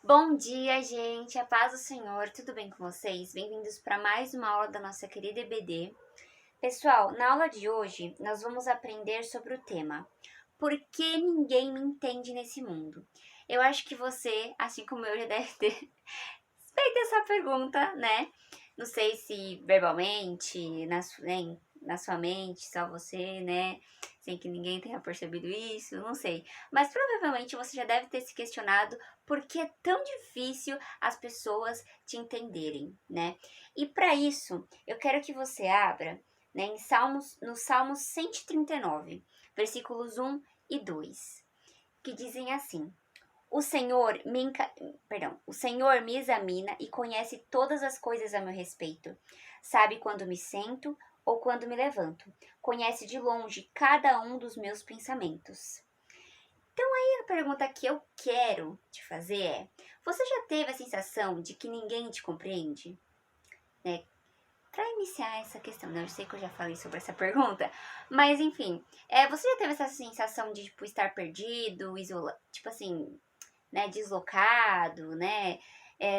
Bom dia, gente. A paz do Senhor. Tudo bem com vocês? Bem-vindos para mais uma aula da nossa querida EBD. Pessoal, na aula de hoje, nós vamos aprender sobre o tema Por que ninguém me entende nesse mundo? Eu acho que você, assim como eu, já deve ter feito essa pergunta, né? Não sei se verbalmente, na sua mente, só você, né? Sem que ninguém tenha percebido isso, não sei. Mas provavelmente você já deve ter se questionado por que é tão difícil as pessoas te entenderem, né? E para isso, eu quero que você abra, né, no Salmos 139, versículos 1 e 2, que dizem assim: o Senhor me, o Senhor me examina e conhece todas as coisas a meu respeito. Sabe quando me sento ou quando me levanto. Conhece de longe cada um dos meus pensamentos. E a pergunta que eu quero te fazer é: você já teve a sensação de que ninguém te compreende? Né? Para iniciar essa questão, né? Eu sei que eu já falei sobre essa pergunta, mas enfim, você já teve essa sensação de tipo estar perdido, isolado, tipo assim, né, deslocado, né?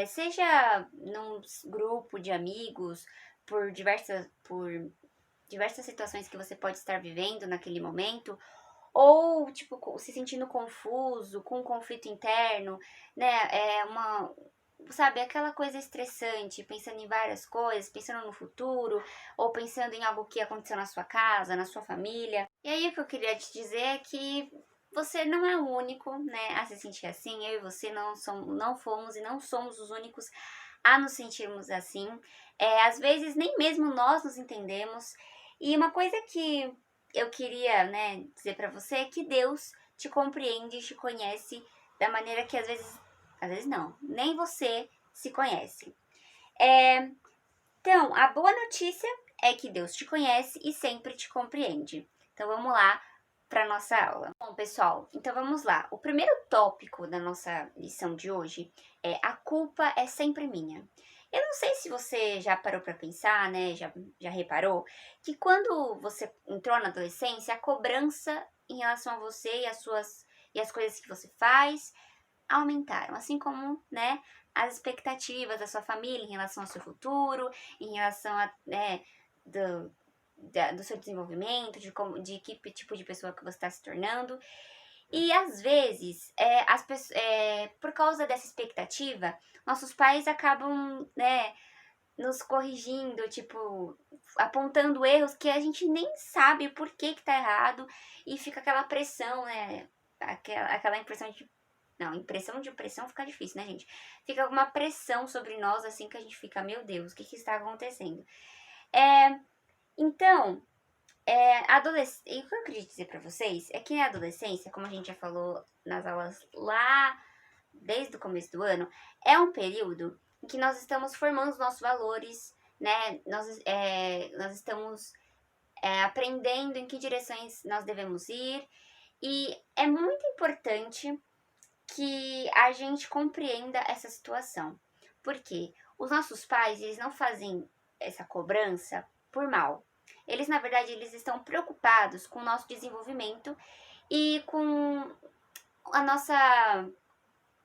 Seja num grupo de amigos, por diversas situações que você pode estar vivendo naquele momento, ou tipo se sentindo confuso, com um conflito interno, né? Sabe, aquela coisa estressante, pensando em várias coisas, pensando no futuro, ou pensando em algo que aconteceu na sua casa, na sua família. E aí o que eu queria te dizer é que você não é o único, né, a se sentir assim. Eu e você não fomos e não somos os únicos a nos sentirmos assim. Às vezes nem mesmo nós nos entendemos. E uma coisa que eu queria, né, dizer pra você é que Deus te compreende e te conhece da maneira que às vezes não, nem você se conhece. Então, a boa notícia é que Deus te conhece e sempre te compreende. Então, vamos lá para nossa aula. Bom, pessoal, então vamos lá. O primeiro tópico da nossa lição de hoje é: a culpa é sempre minha. Eu não sei se você já parou para pensar, né? Já reparou que quando você entrou na adolescência, a cobrança em relação a você e as coisas que você faz aumentaram, assim como, né, as expectativas da sua família em relação ao seu futuro, em relação a, né, do seu desenvolvimento, de que tipo de pessoa que você está se tornando. E às vezes, por causa dessa expectativa, nossos pais acabam, né, nos corrigindo, tipo, apontando erros que a gente nem sabe por que tá errado, e fica aquela pressão, né? Aquela impressão de. Não, impressão de pressão fica difícil, né, gente? Fica uma pressão sobre nós, assim, que a gente fica, meu Deus, o que está acontecendo? Então, e o que eu queria dizer pra vocês é que na adolescência, como a gente já falou nas aulas lá desde o começo do ano, é um período em que nós estamos formando os nossos valores, né? Nós estamos aprendendo em que direções nós devemos ir, e é muito importante que a gente compreenda essa situação. Porque os nossos pais, eles não fazem essa cobrança por mal. Eles, na verdade, eles estão preocupados com o nosso desenvolvimento e com a nossa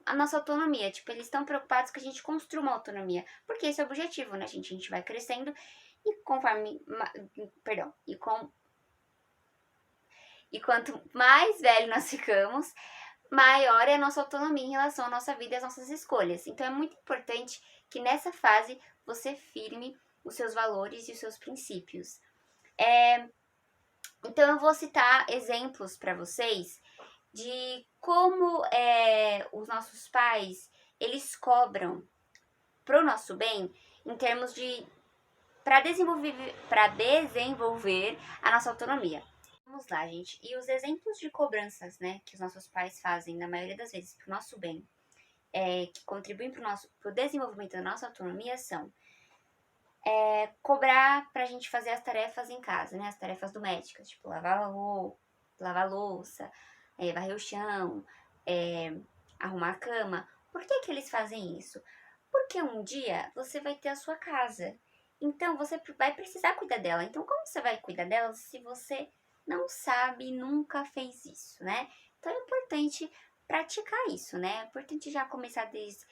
a nossa autonomia. Tipo, eles estão preocupados que a gente construa uma autonomia. Porque esse é o objetivo, né, gente? A gente vai crescendo e conforme. Perdão. E quanto mais velho nós ficamos, maior é a nossa autonomia em relação à nossa vida e às nossas escolhas. Então é muito importante que nessa fase você firme os seus valores e os seus princípios. Então eu vou citar exemplos para vocês de como os nossos pais eles cobram pro nosso bem em termos de para desenvolver a nossa autonomia. Vamos lá, gente. E os exemplos de cobranças, né, que os nossos pais fazem, na maioria das vezes, pro nosso bem, que contribuem pro desenvolvimento da nossa autonomia, são cobrar pra gente fazer as tarefas em casa, né, as tarefas domésticas, tipo lavar a louça, varrer o chão, arrumar a cama. Por que que eles fazem isso? Porque um dia você vai ter a sua casa. Então você vai precisar cuidar dela. Então como você vai cuidar dela se você não sabe e nunca fez isso, né? Então é importante praticar isso, né? É importante já começar desde,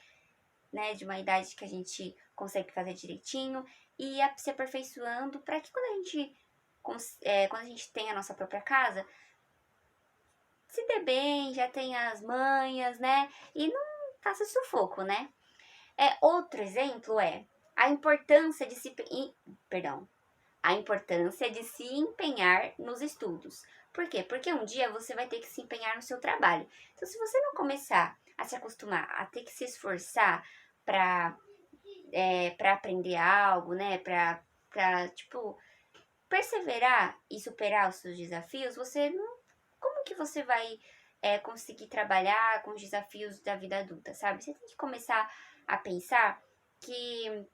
né, de uma idade que a gente consegue fazer direitinho e se aperfeiçoando para que quando a gente tem a nossa própria casa, se dê bem, já tenha as manhas, né? E não faça sufoco, né? Outro exemplo é a importância de perdão, a importância de se empenhar nos estudos. Por quê? Porque um dia você vai ter que se empenhar no seu trabalho. Então, se você não começar a se acostumar a ter que se esforçar para aprender algo, né? Tipo, perseverar e superar os seus desafios, como que você vai conseguir trabalhar com os desafios da vida adulta, sabe? Você tem que começar a pensar que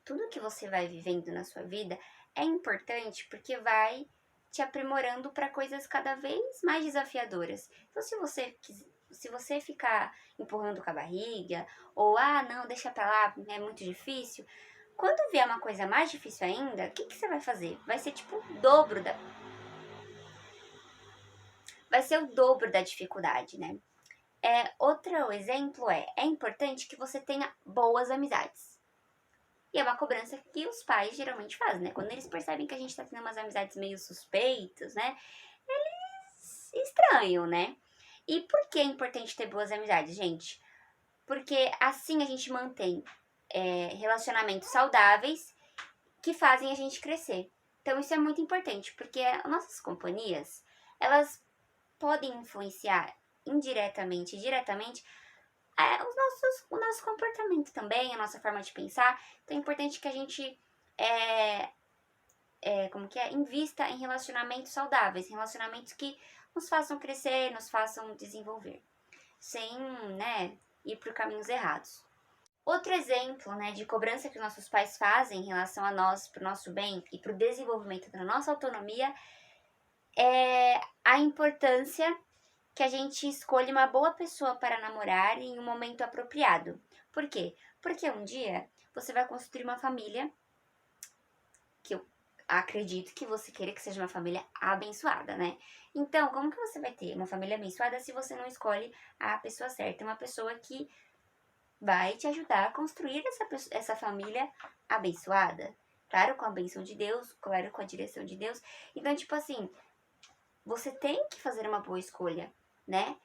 tudo que você vai vivendo na sua vida é importante porque vai te aprimorando para coisas cada vez mais desafiadoras. Então, se você ficar empurrando com a barriga, ou não, deixa pra lá, é muito difícil, quando vier uma coisa mais difícil ainda, o que você vai fazer? Vai ser tipo o dobro vai ser o dobro da dificuldade, né? Outro exemplo é importante que você tenha boas amizades. E é uma cobrança que os pais geralmente fazem, né? Quando eles percebem que a gente tá tendo umas amizades meio suspeitas, né? Eles estranham, né? E por que é importante ter boas amizades, gente? Porque assim a gente mantém relacionamentos saudáveis que fazem a gente crescer. Então isso é muito importante, porque nossas companhias, elas podem influenciar indiretamente e diretamente o nosso comportamento também, a nossa forma de pensar. Então é importante que a gente invista em relacionamentos saudáveis, relacionamentos que nos façam crescer, nos façam desenvolver, sem, né, ir por caminhos errados. Outro exemplo, né, de cobrança que nossos pais fazem em relação a nós, para o nosso bem e para o desenvolvimento da nossa autonomia, é a importância que a gente escolha uma boa pessoa para namorar em um momento apropriado. Por quê? Porque um dia você vai construir uma família que eu acredito que você queira que seja uma família abençoada, né? Então, como que você vai ter uma família abençoada se você não escolhe a pessoa certa? Uma pessoa que vai te ajudar a construir essa família abençoada. Claro, com a bênção de Deus, claro, com a direção de Deus. Então, tipo assim, você tem que fazer uma boa escolha, né?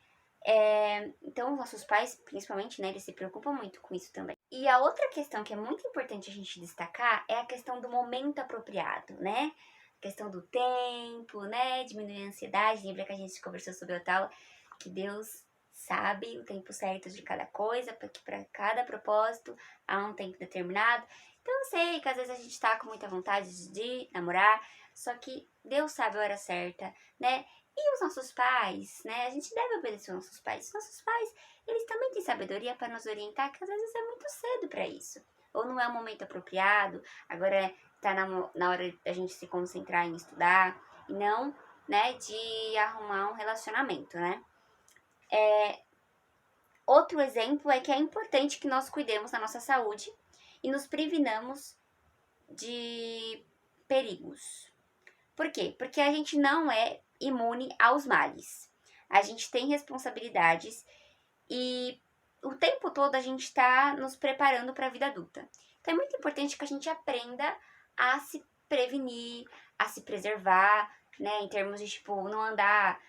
Então, nossos pais, principalmente, né, eles se preocupam muito com isso também. E a outra questão que é muito importante a gente destacar é a questão do momento apropriado, né? A questão do tempo, né? Diminuir a ansiedade. Lembra que a gente conversou sobre a aula que Deus sabe o tempo certo de cada coisa, porque para cada propósito há um tempo determinado. Então, eu sei que às vezes a gente tá com muita vontade de namorar, só que Deus sabe a hora certa, né? E os nossos pais, né? A gente deve obedecer aos nossos pais. Os nossos pais, eles também têm sabedoria para nos orientar, que às vezes é muito cedo para isso. Ou não é o momento apropriado, agora tá na hora da gente se concentrar em estudar, e não, né, de arrumar um relacionamento, né? Outro exemplo é que é importante que nós cuidemos da nossa saúde e nos previnamos de perigos. Por quê? Porque a gente não é imune aos males. A gente tem responsabilidades e o tempo todo a gente está nos preparando para a vida adulta. Então é muito importante que a gente aprenda a se prevenir, a se preservar, né? Em termos de, tipo, não andar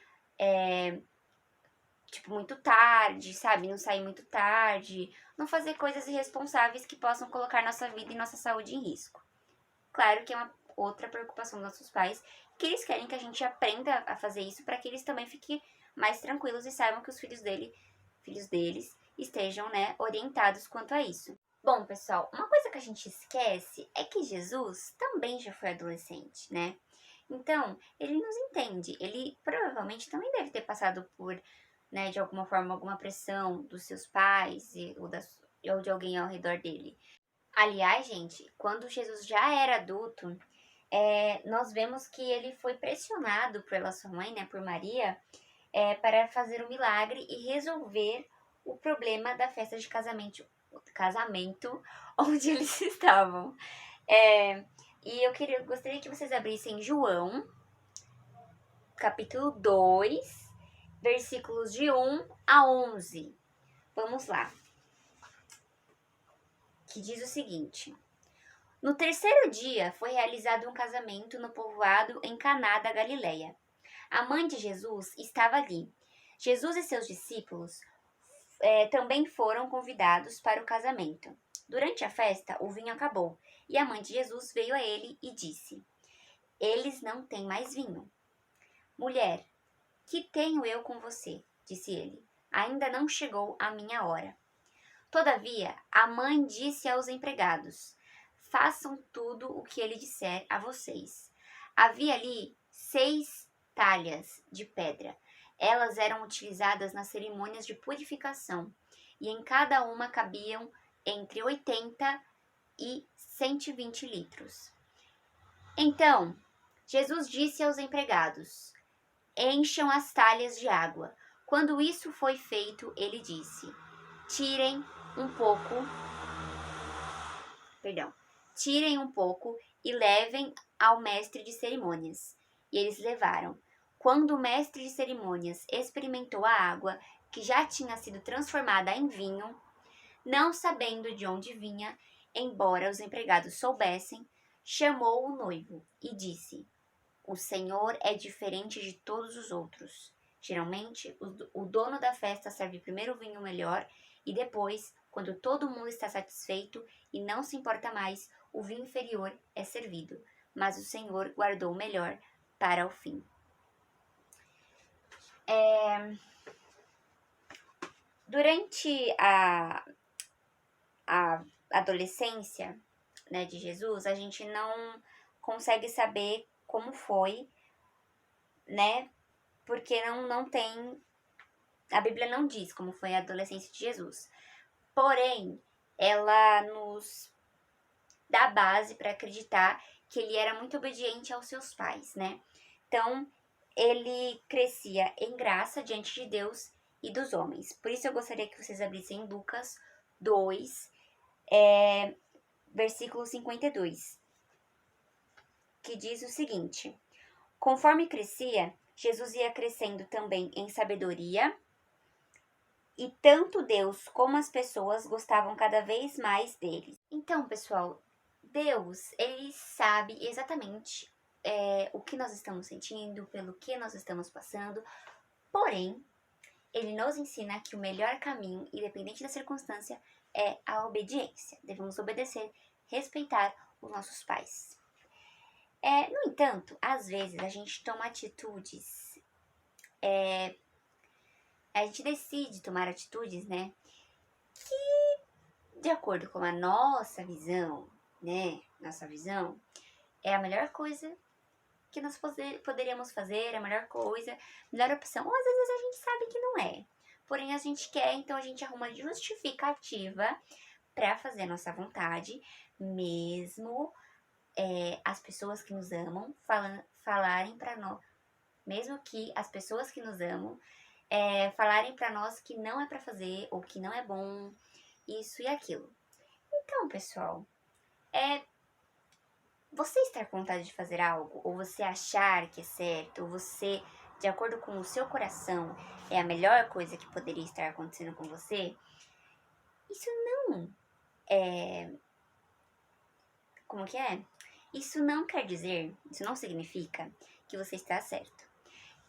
muito tarde, sabe? Não sair muito tarde, não fazer coisas irresponsáveis que possam colocar nossa vida e nossa saúde em risco. Claro que é uma outra preocupação dos nossos pais, que eles querem que a gente aprenda a fazer isso para que eles também fiquem mais tranquilos e saibam que os filhos deles estejam, né, orientados quanto a isso. Bom, pessoal, uma coisa que a gente esquece é que Jesus também já foi adolescente, né? Então, ele nos entende. Ele provavelmente também deve ter passado por, né, de alguma forma, alguma pressão dos seus pais ou de alguém ao redor dele. Aliás, gente, quando Jesus já era adulto, nós vemos que ele foi pressionado pela sua mãe, né, por Maria, para fazer um milagre e resolver o problema da festa de casamento onde eles estavam. E eu gostaria que vocês abrissem João, capítulo 2, versículos de 1 a 11. Vamos lá. Que diz o seguinte: No terceiro dia foi realizado um casamento no povoado em Caná da Galileia. A mãe de Jesus estava ali. Jesus e seus discípulos também foram convidados para o casamento. Durante a festa, o vinho acabou e a mãe de Jesus veio a ele e disse: Eles não têm mais vinho. Mulher, que tenho eu com você? Disse ele. Ainda não chegou a minha hora. Todavia, a mãe disse aos empregados: Façam tudo o que ele disser a vocês. Havia ali 6 talhas de pedra. Elas eram utilizadas nas cerimônias de purificação, e em cada uma cabiam entre 80 e 120 litros. Então, Jesus disse aos empregados: Encham as talhas de água. Quando isso foi feito, ele disse: Tirem um pouco e levem ao mestre de cerimônias. E eles levaram. Quando o mestre de cerimônias experimentou a água, que já tinha sido transformada em vinho, não sabendo de onde vinha, embora os empregados soubessem, chamou o noivo e disse: O Senhor é diferente de todos os outros. Geralmente, o dono da festa serve primeiro o vinho melhor e depois, quando todo mundo está satisfeito e não se importa mais, o vinho inferior é servido. Mas o Senhor guardou o melhor para o fim. Durante a adolescência, né, de Jesus, a gente não consegue saber como foi, né? Porque não tem... A Bíblia não diz como foi a adolescência de Jesus. Porém, ela nos dá base para acreditar que ele era muito obediente aos seus pais, né? Então, ele crescia em graça diante de Deus e dos homens. Por isso eu gostaria que vocês abrissem Lucas 2, versículo 52, que diz o seguinte: Conforme crescia, Jesus ia crescendo também em sabedoria, e tanto Deus como as pessoas gostavam cada vez mais dele. Então, pessoal, Deus, ele sabe exatamente o que nós estamos sentindo, pelo que nós estamos passando, porém, ele nos ensina que o melhor caminho, independente da circunstância, é a obediência. Devemos obedecer, respeitar os nossos pais. No entanto, às vezes a gente toma atitudes, a gente decide tomar atitudes, né, que, de acordo com a nossa visão, é a melhor coisa que nós poderíamos fazer, a melhor coisa, melhor opção. Ou às vezes a gente sabe que não é. Porém, a gente quer, então a gente arruma justificativa para fazer a nossa vontade, mesmo as pessoas que nos amam falarem para nós, mesmo que as pessoas que nos amam falarem para nós que não é para fazer ou que não é bom, isso e aquilo. Então, pessoal, você estar com vontade de fazer algo, ou você achar que é certo, ou você, de acordo com o seu coração, é a melhor coisa que poderia estar acontecendo com você, isso não como que é? Isso não quer dizer, isso não significa que você está certo.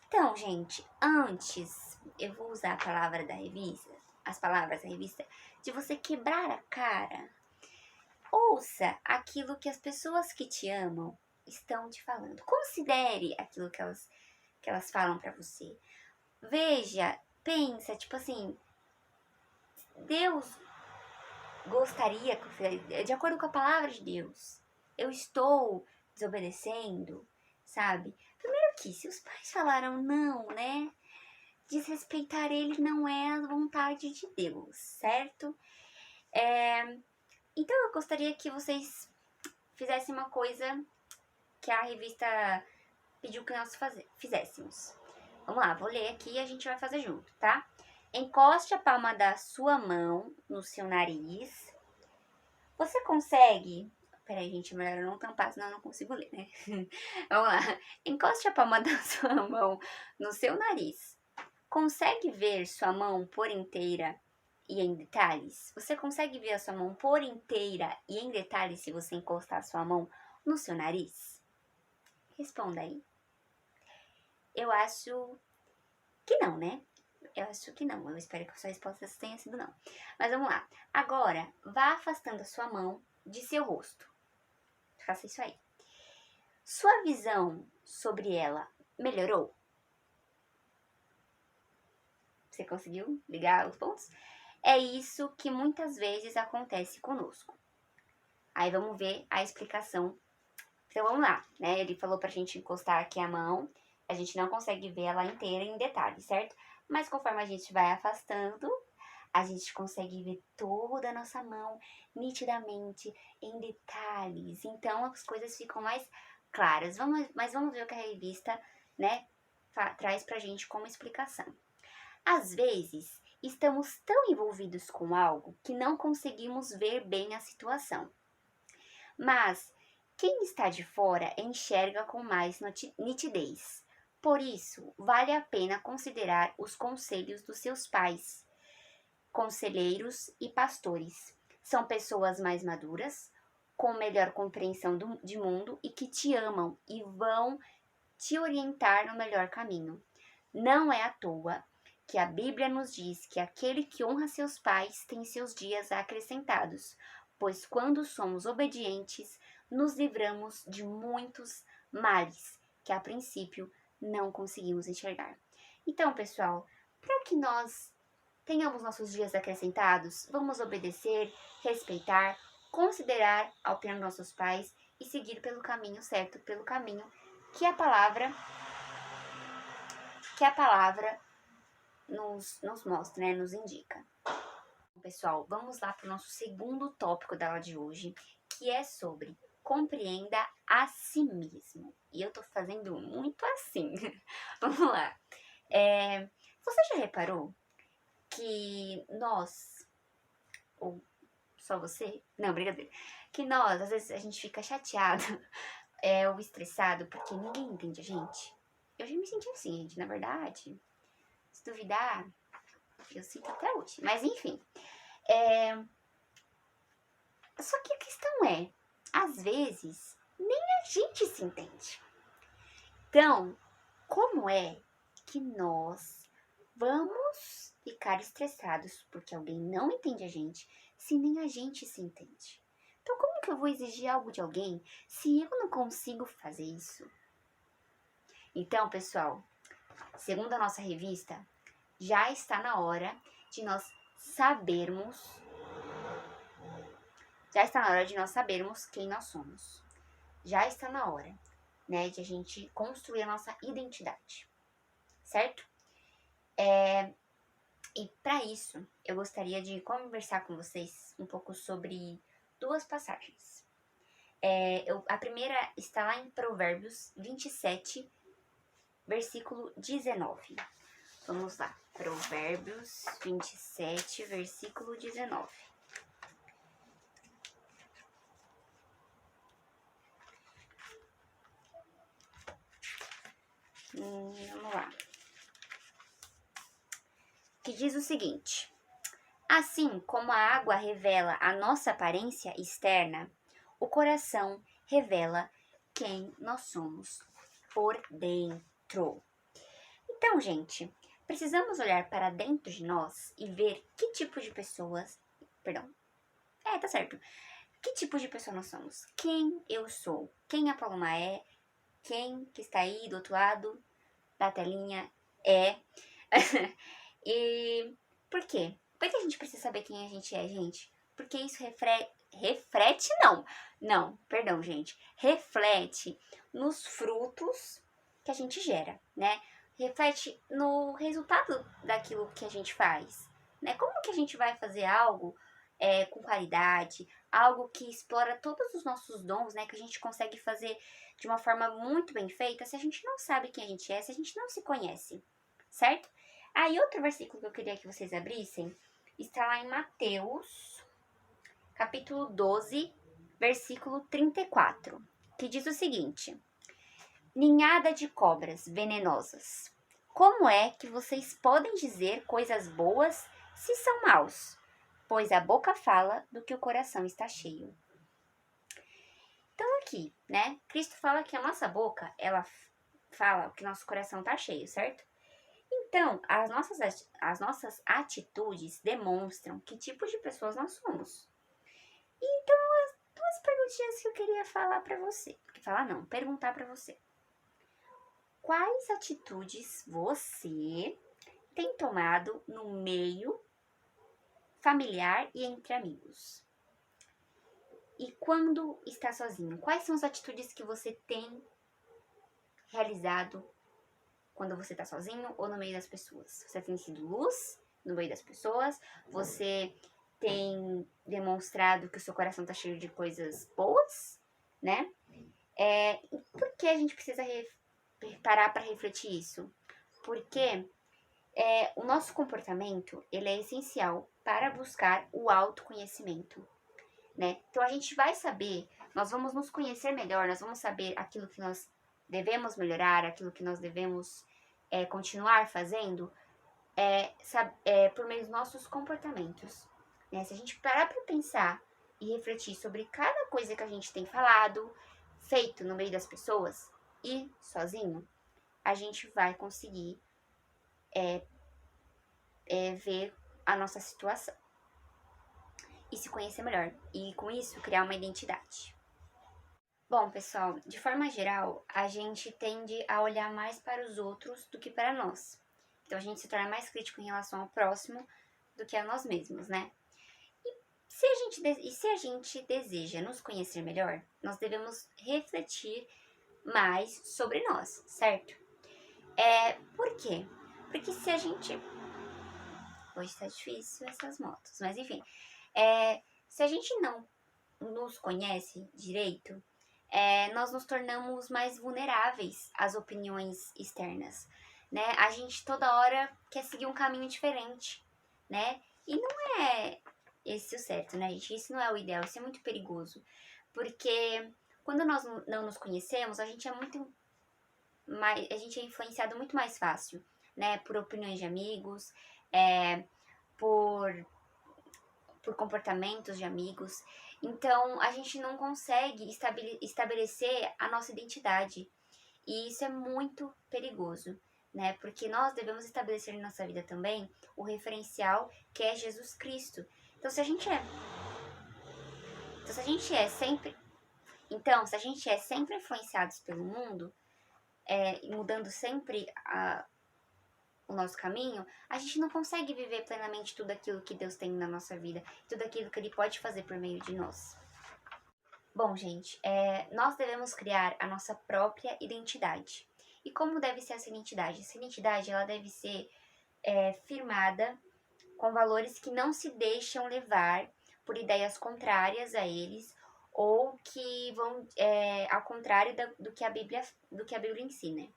Então, gente, antes, eu vou usar a palavra da revista, as palavras da revista, de você quebrar a cara, ouça aquilo que as pessoas que te amam estão te falando. Considere aquilo que elas falam pra você. Veja, pensa, tipo assim, Deus gostaria que, de acordo com a palavra de Deus, eu estou desobedecendo, sabe? Primeiro que, se os pais falaram não, né? Desrespeitar ele não é a vontade de Deus, certo? Então eu gostaria que vocês fizessem uma coisa que a revista pediu que nós fizéssemos. Vamos lá, vou ler aqui e a gente vai fazer junto, tá? Encoste a palma da sua mão no seu nariz. Você consegue... Peraí, gente, melhor eu não tampar, senão eu não consigo ler, né? Vamos lá. Encoste a palma da sua mão no seu nariz. consegue ver sua mão por inteira e em detalhes? Você consegue ver a sua mão por inteira e em detalhes se você encostar a sua mão no seu nariz? Responda aí. Eu acho que não, né? Eu acho que não. Eu espero que a sua resposta tenha sido não. Mas vamos lá. Agora, vá afastando a sua mão de seu rosto. Faça isso aí. Sua visão sobre ela melhorou? Você conseguiu ligar os pontos? É isso que muitas vezes acontece conosco. Aí vamos ver a explicação. Então vamos lá, né? Ele falou pra gente encostar aqui a mão. A gente não consegue ver ela inteira em detalhes, certo? Mas conforme a gente vai afastando, a gente consegue ver toda a nossa mão nitidamente, em detalhes. Então as coisas ficam mais claras. Mas vamos ver o que a revista, né, traz pra gente como explicação. Às vezes, estamos tão envolvidos com algo que não conseguimos ver bem a situação. Mas quem está de fora enxerga com mais nitidez. Por isso, vale a pena considerar os conselhos dos seus pais, conselheiros e pastores. São pessoas mais maduras, com melhor compreensão de mundo e que te amam e vão te orientar no melhor caminho. Não é à toa que a Bíblia nos diz que aquele que honra seus pais tem seus dias acrescentados, pois quando somos obedientes, nos livramos de muitos males que a princípio não conseguimos enxergar. Então, pessoal, para que nós tenhamos nossos dias acrescentados, vamos obedecer, respeitar, considerar a opinião dos nossos pais e seguir pelo caminho certo, pelo caminho que a palavra nos mostra, né, nos indica. Pessoal, vamos lá para o nosso segundo tópico da aula de hoje, que é sobre compreenda a si mesmo. E eu tô fazendo muito assim. Vamos lá. Você já reparou que nós, ou só você? Não, brincadeira. Que nós, às vezes, a gente fica chateado ou estressado porque ninguém entende a gente? Eu já me senti assim, gente, na verdade. Se duvidar, eu sinto até hoje. Mas enfim. Só que a questão é, às vezes, nem a gente se entende. Então, como é que nós vamos ficar estressados porque alguém não entende a gente se nem a gente se entende? Então, como que eu vou exigir algo de alguém se eu não consigo fazer isso? Então, pessoal, segundo a nossa revista, já está na hora de nós sabermos quem nós somos. Já está na hora, né, de a gente construir a nossa identidade, certo? E para isso, eu gostaria de conversar com vocês um pouco sobre duas passagens. A primeira está lá em Provérbios 27, versículo 19. Vamos lá, Provérbios 27, versículo 19. Vamos lá. Que diz o seguinte: assim como a água revela a nossa aparência externa, o coração revela quem nós somos por dentro. Então, gente, precisamos olhar para dentro de nós e ver que tipo de pessoas... tá certo. Que tipo de pessoa nós somos? Quem eu sou? Quem a Paloma é? Quem que está aí do outro lado da telinha é? E por quê? Por que a gente precisa saber quem a gente é, gente? Porque isso reflete nos frutos que a gente gera, né? Reflete no resultado daquilo que a gente faz, né? Como que a gente vai fazer algo com qualidade, algo que explora todos os nossos dons, né? Que a gente consegue fazer de uma forma muito bem feita se a gente não sabe quem a gente é, se a gente não se conhece, certo? E outro versículo que eu queria que vocês abrissem está lá em Mateus, capítulo 12, versículo 34, que diz o seguinte: ninhada de cobras venenosas Como é que vocês podem dizer coisas boas se são maus? Pois a boca fala do que o coração está cheio. Então aqui, né, Cristo fala que a nossa boca, ela fala que nosso coração está cheio, certo? Então, as nossas atitudes demonstram que tipo de pessoas nós somos. Então, as duas perguntinhas que eu queria falar pra você. Falar não, perguntar pra você. Quais atitudes você tem tomado no meio familiar e entre amigos? E quando está sozinho, quais são as atitudes que você tem realizado quando você está sozinho ou no meio das pessoas? Você tem sido luz no meio das pessoas? Você tem demonstrado que o seu coração está cheio de coisas boas, né? Por que a gente precisa parar para refletir isso? Porque o nosso comportamento ele é essencial para buscar o autoconhecimento, né? Então a gente vai saber, nós vamos nos conhecer melhor, nós vamos saber aquilo que nós devemos melhorar, aquilo que nós devemos continuar fazendo, por meio dos nossos comportamentos, né? Se a gente parar para pensar e refletir sobre cada coisa que a gente tem falado, feito no meio das pessoas e sozinho, a gente vai conseguir ver a nossa situação e se conhecer melhor. E com isso, criar uma identidade. Bom, pessoal, de forma geral, a gente tende a olhar mais para os outros do que para nós. Então, a gente se torna mais crítico em relação ao próximo do que a nós mesmos, né? E se a gente deseja nos conhecer melhor, nós devemos refletir mais sobre nós, certo? Por quê? Porque se a gente... Hoje tá difícil essas motos, mas enfim. Se a gente não nos conhece direito, nós nos tornamos mais vulneráveis às opiniões externas, né? A gente toda hora quer seguir um caminho diferente, né? E não é esse o certo, né, gente? Isso não é o ideal, isso é muito perigoso. Porque quando nós não nos conhecemos, a gente a gente é influenciado muito mais fácil, né? Por opiniões de amigos, por comportamentos de amigos. Então, a gente não consegue estabelecer a nossa identidade. E isso é muito perigoso, né? Porque nós devemos estabelecer na nossa vida também o referencial que é Jesus Cristo. Então, se a gente é sempre influenciados pelo mundo, e mudando sempre o nosso caminho, a gente não consegue viver plenamente tudo aquilo que Deus tem na nossa vida, tudo aquilo que Ele pode fazer por meio de nós. Bom, gente, nós devemos criar a nossa própria identidade. E como deve ser essa identidade? Essa identidade ela deve ser firmada com valores que não se deixam levar por ideias contrárias a eles ou que vão ao contrário do que a Bíblia ensina.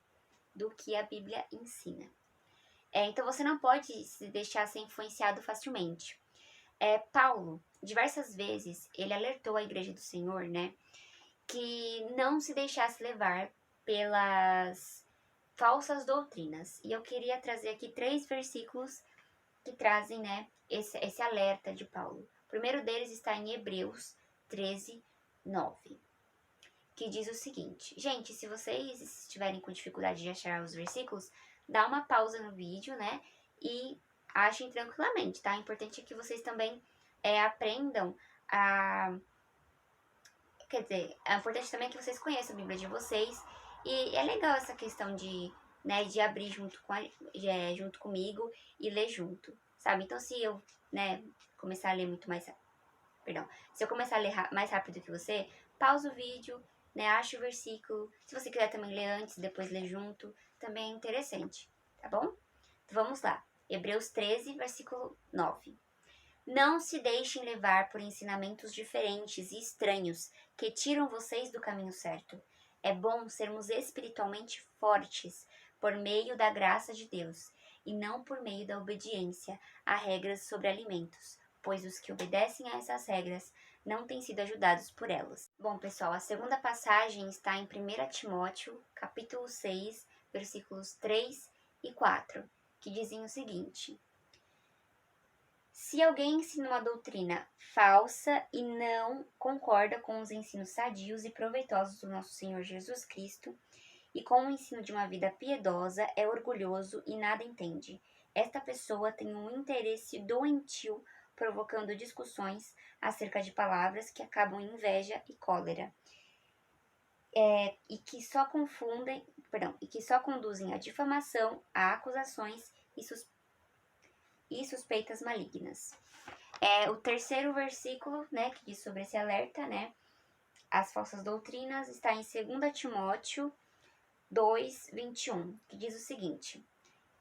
Do que a Bíblia ensina. Então você não pode se deixar ser influenciado facilmente. Paulo, diversas vezes, ele alertou a igreja do Senhor, né, que não se deixasse levar pelas falsas doutrinas. E eu queria trazer aqui 3 versículos que trazem, né, esse alerta de Paulo. O primeiro deles está em Hebreus 13, 9, que diz o seguinte. Gente, se vocês estiverem com dificuldade de achar os versículos, dá uma pausa no vídeo, né, e achem tranquilamente, tá? O importante é que vocês também aprendam a... Quer dizer, é importante também que vocês conheçam a Bíblia de vocês. E é legal essa questão de abrir junto comigo e ler junto, sabe? Então, se eu, começar a ler muito mais... Perdão. Se eu começar a ler mais rápido que você, pausa o vídeo, acha o versículo. Se você quiser também ler antes, depois ler junto, também é interessante, tá bom? Então, vamos lá. Hebreus 13, versículo 9. Não se deixem levar por ensinamentos diferentes e estranhos que tiram vocês do caminho certo. É bom sermos espiritualmente fortes por meio da graça de Deus e não por meio da obediência a regras sobre alimentos, pois os que obedecem a essas regras não têm sido ajudados por elas. Bom, pessoal, a segunda passagem está em 1 Timóteo, capítulo 6, versículos 3 e 4, que dizem o seguinte: se alguém ensina uma doutrina falsa e não concorda com os ensinos sadios e proveitosos do nosso Senhor Jesus Cristo e com o ensino de uma vida piedosa, é orgulhoso e nada entende. Esta pessoa tem um interesse doentio, provocando discussões acerca de palavras que acabam em inveja e cólera, e que só conduzem à difamação, a acusações e suspeitas malignas. O terceiro versículo, né, que diz sobre esse alerta, né, as falsas doutrinas, está em 2 Timóteo 2:21, que diz o seguinte: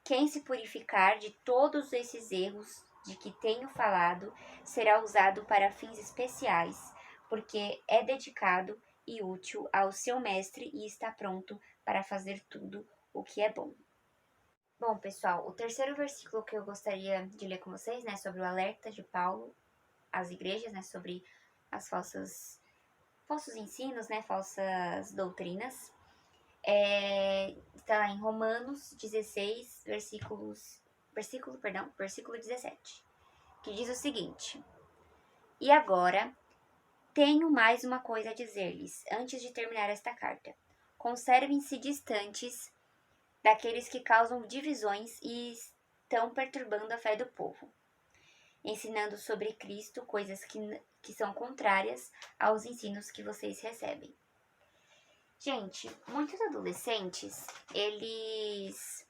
quem se purificar de todos esses erros de que tenho falado será usado para fins especiais, porque é dedicado e útil ao seu mestre e está pronto para fazer tudo o que é bom. Bom, pessoal, o terceiro versículo que eu gostaria de ler com vocês, né, sobre o alerta de Paulo às igrejas, né, sobre as falsos ensinos, né, falsas doutrinas, está lá em Romanos 16, versículo 17, que diz o seguinte: e agora tenho mais uma coisa a dizer-lhes, antes de terminar esta carta. Conservem-se distantes daqueles que causam divisões e estão perturbando a fé do povo, ensinando sobre Cristo coisas que são contrárias aos ensinos que vocês recebem. Gente, muitos adolescentes, eles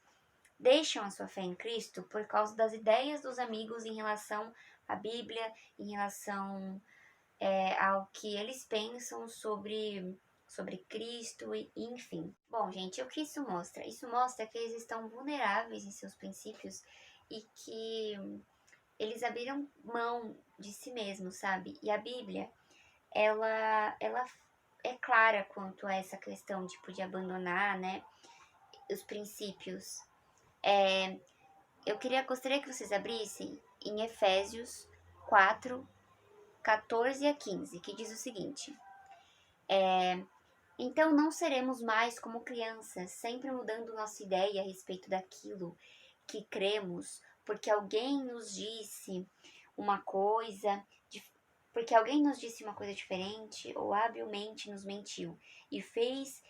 deixam a sua fé em Cristo por causa das ideias dos amigos em relação à Bíblia, em relação ao que eles pensam sobre Cristo, e enfim. Bom, gente, o que isso mostra? Isso mostra que eles estão vulneráveis em seus princípios e que eles abriram mão de si mesmos, sabe? E a Bíblia, ela é clara quanto a essa questão de abandonar, né, os princípios. Eu gostaria que vocês abrissem em Efésios 4, 14 a 15, que diz o seguinte: então não seremos mais como crianças, sempre mudando nossa ideia a respeito daquilo que cremos, porque alguém nos disse uma coisa, diferente ou habilmente nos mentiu e fez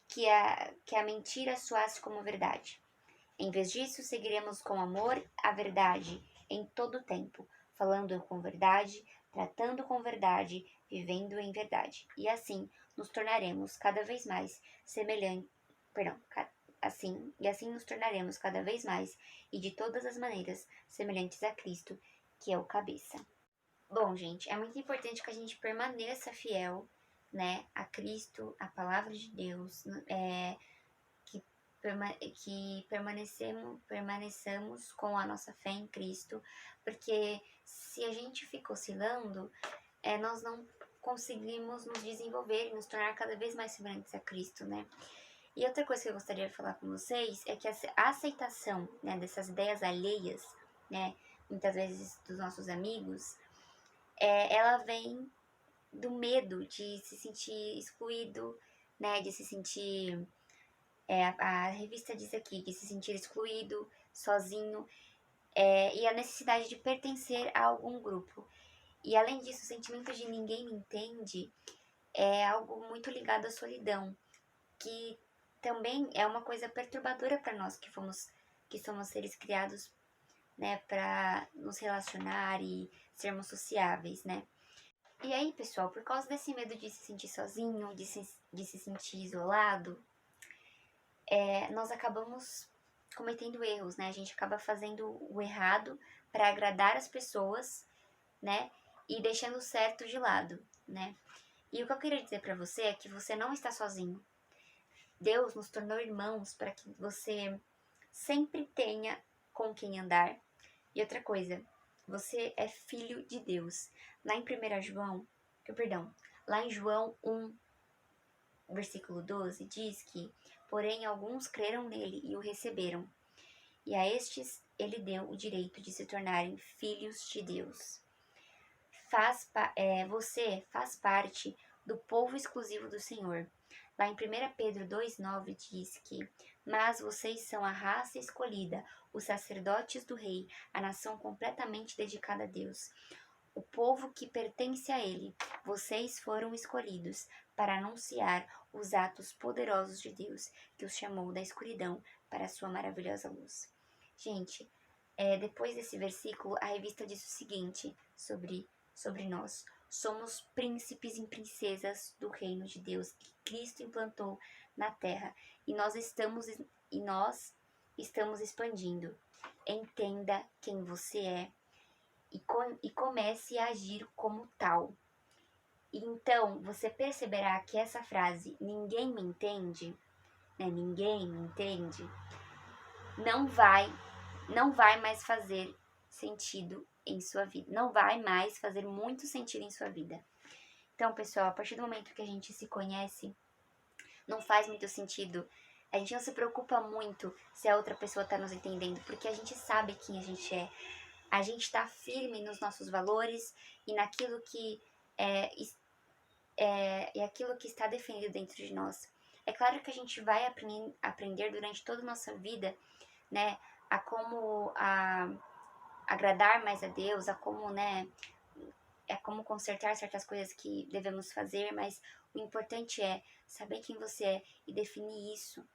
que a mentira soasse como verdade. Em vez disso, seguiremos com amor a verdade em todo o tempo, falando com verdade, tratando com verdade, vivendo em verdade. E assim nos tornaremos cada vez mais nos tornaremos cada vez mais e de todas as maneiras semelhantes a Cristo, que é o cabeça. Bom, gente, é muito importante que a gente permaneça fiel, né, a Cristo, a palavra de Deus, que permaneçamos com a nossa fé em Cristo, porque se a gente fica oscilando, nós não conseguimos nos desenvolver e nos tornar cada vez mais semelhantes a Cristo, né? E outra coisa que eu gostaria de falar com vocês é que a aceitação, né, dessas ideias alheias, né, muitas vezes dos nossos amigos, ela vem do medo de se sentir excluído, né, de se sentir, a revista diz aqui, de se sentir excluído, sozinho, e a necessidade de pertencer a algum grupo. E além disso, o sentimento de ninguém me entende é algo muito ligado à solidão, que também é uma coisa perturbadora para nós que somos seres criados, né, para nos relacionar e sermos sociáveis, né? E aí, pessoal, por causa desse medo de se sentir sozinho, de se sentir isolado, nós acabamos cometendo erros, né? A gente acaba fazendo o errado para agradar as pessoas, né? E deixando o certo de lado, né? E o que eu queria dizer para você é que você não está sozinho. Deus nos tornou irmãos para que você sempre tenha com quem andar. E outra coisa, você é filho de Deus. Lá em João 1, versículo 12, diz que, porém, alguns creram nele e o receberam. E a estes ele deu o direito de se tornarem filhos de Deus. Você faz parte do povo exclusivo do Senhor. Lá em 1 Pedro 2,9 diz que: mas vocês são a raça escolhida, os sacerdotes do rei, a nação completamente dedicada a Deus, o povo que pertence a ele. Vocês foram escolhidos para anunciar os atos poderosos de Deus, que os chamou da escuridão para a sua maravilhosa luz. Gente, depois desse versículo, a revista diz o seguinte sobre nós: somos príncipes e princesas do reino de Deus que Cristo implantou na terra, e nós estamos expandindo. Entenda quem você é e comece a agir como tal. Então, você perceberá que essa frase, ninguém me entende, né? Ninguém me entende, não vai mais fazer sentido em sua vida. Não vai mais fazer muito sentido em sua vida. Então, pessoal, a partir do momento que a gente se conhece, não faz muito sentido. A gente não se preocupa muito se a outra pessoa tá nos entendendo, porque a gente sabe quem a gente é. A gente está firme nos nossos valores e naquilo que é aquilo que está definido dentro de nós. É claro que a gente vai aprender durante toda a nossa vida, né, a como agradar mais a Deus, a como, né, como consertar certas coisas que devemos fazer, mas o importante é saber quem você é e definir isso,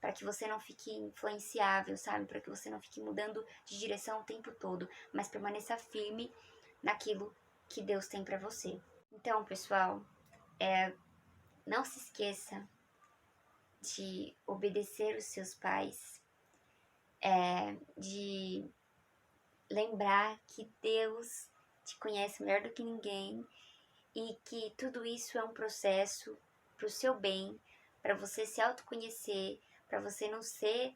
para que você não fique influenciável, sabe? Para que você não fique mudando de direção o tempo todo, mas permaneça firme naquilo que Deus tem para você. Então, pessoal, não se esqueça de obedecer os seus pais, de lembrar que Deus te conhece melhor do que ninguém e que tudo isso é um processo para o seu bem, para você se autoconhecer, para você não ser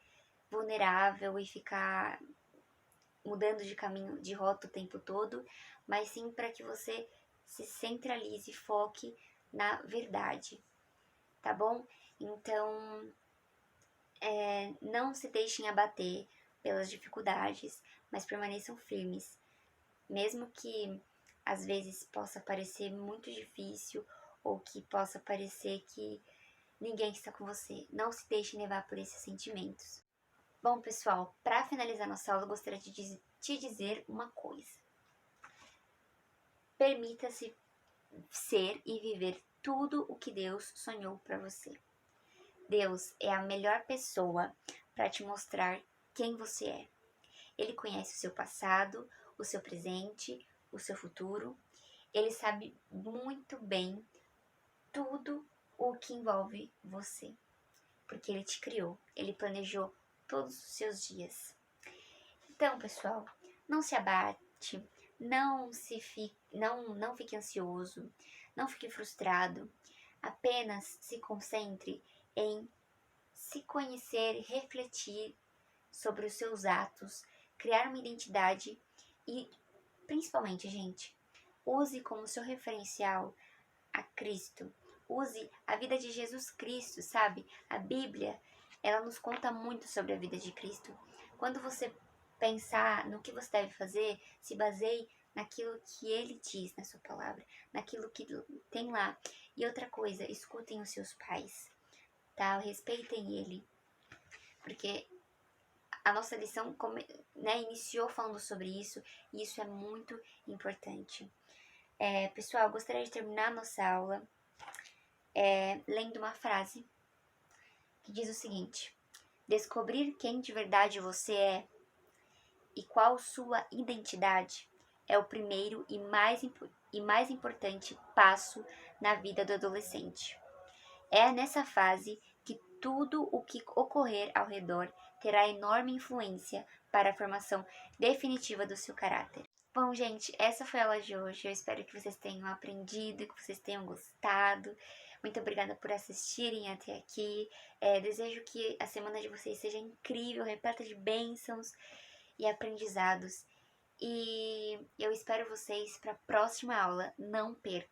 vulnerável e ficar mudando de caminho, de rota o tempo todo, mas sim para que você se centralize e foque na verdade, tá bom? Então, não se deixem abater pelas dificuldades, mas permaneçam firmes, mesmo que às vezes possa parecer muito difícil ou que possa parecer que ninguém está com você. Não se deixe levar por esses sentimentos. Bom, pessoal, para finalizar nossa aula, eu gostaria de te dizer uma coisa. Permita-se ser e viver tudo o que Deus sonhou para você. Deus é a melhor pessoa para te mostrar quem você é. Ele conhece o seu passado, o seu presente, o seu futuro. Ele sabe muito bem tudo o que envolve você, porque ele te criou, ele planejou todos os seus dias. Então, pessoal, não se abate, não fique ansioso, não fique frustrado, apenas se concentre em se conhecer, refletir sobre os seus atos, criar uma identidade e, principalmente, gente, use como seu referencial a Cristo. Use a vida de Jesus Cristo, sabe? A Bíblia, ela nos conta muito sobre a vida de Cristo. Quando você pensar no que você deve fazer, se baseie naquilo que Ele diz na sua palavra, naquilo que tem lá. E outra coisa, escutem os seus pais, tá? Respeitem ele, porque a nossa lição, iniciou falando sobre isso, e isso é muito importante. Pessoal, eu gostaria de terminar a nossa aula lendo uma frase que diz o seguinte: descobrir quem de verdade você é e qual sua identidade é o primeiro e mais importante passo na vida do adolescente. É nessa fase que tudo o que ocorrer ao redor terá enorme influência para a formação definitiva do seu caráter. Bom, gente, essa foi a aula de hoje. Eu espero que vocês tenham aprendido, que vocês tenham gostado. Muito obrigada por assistirem até aqui. Desejo que a semana de vocês seja incrível, repleta de bênçãos e aprendizados. E eu espero vocês para a próxima aula. Não percam!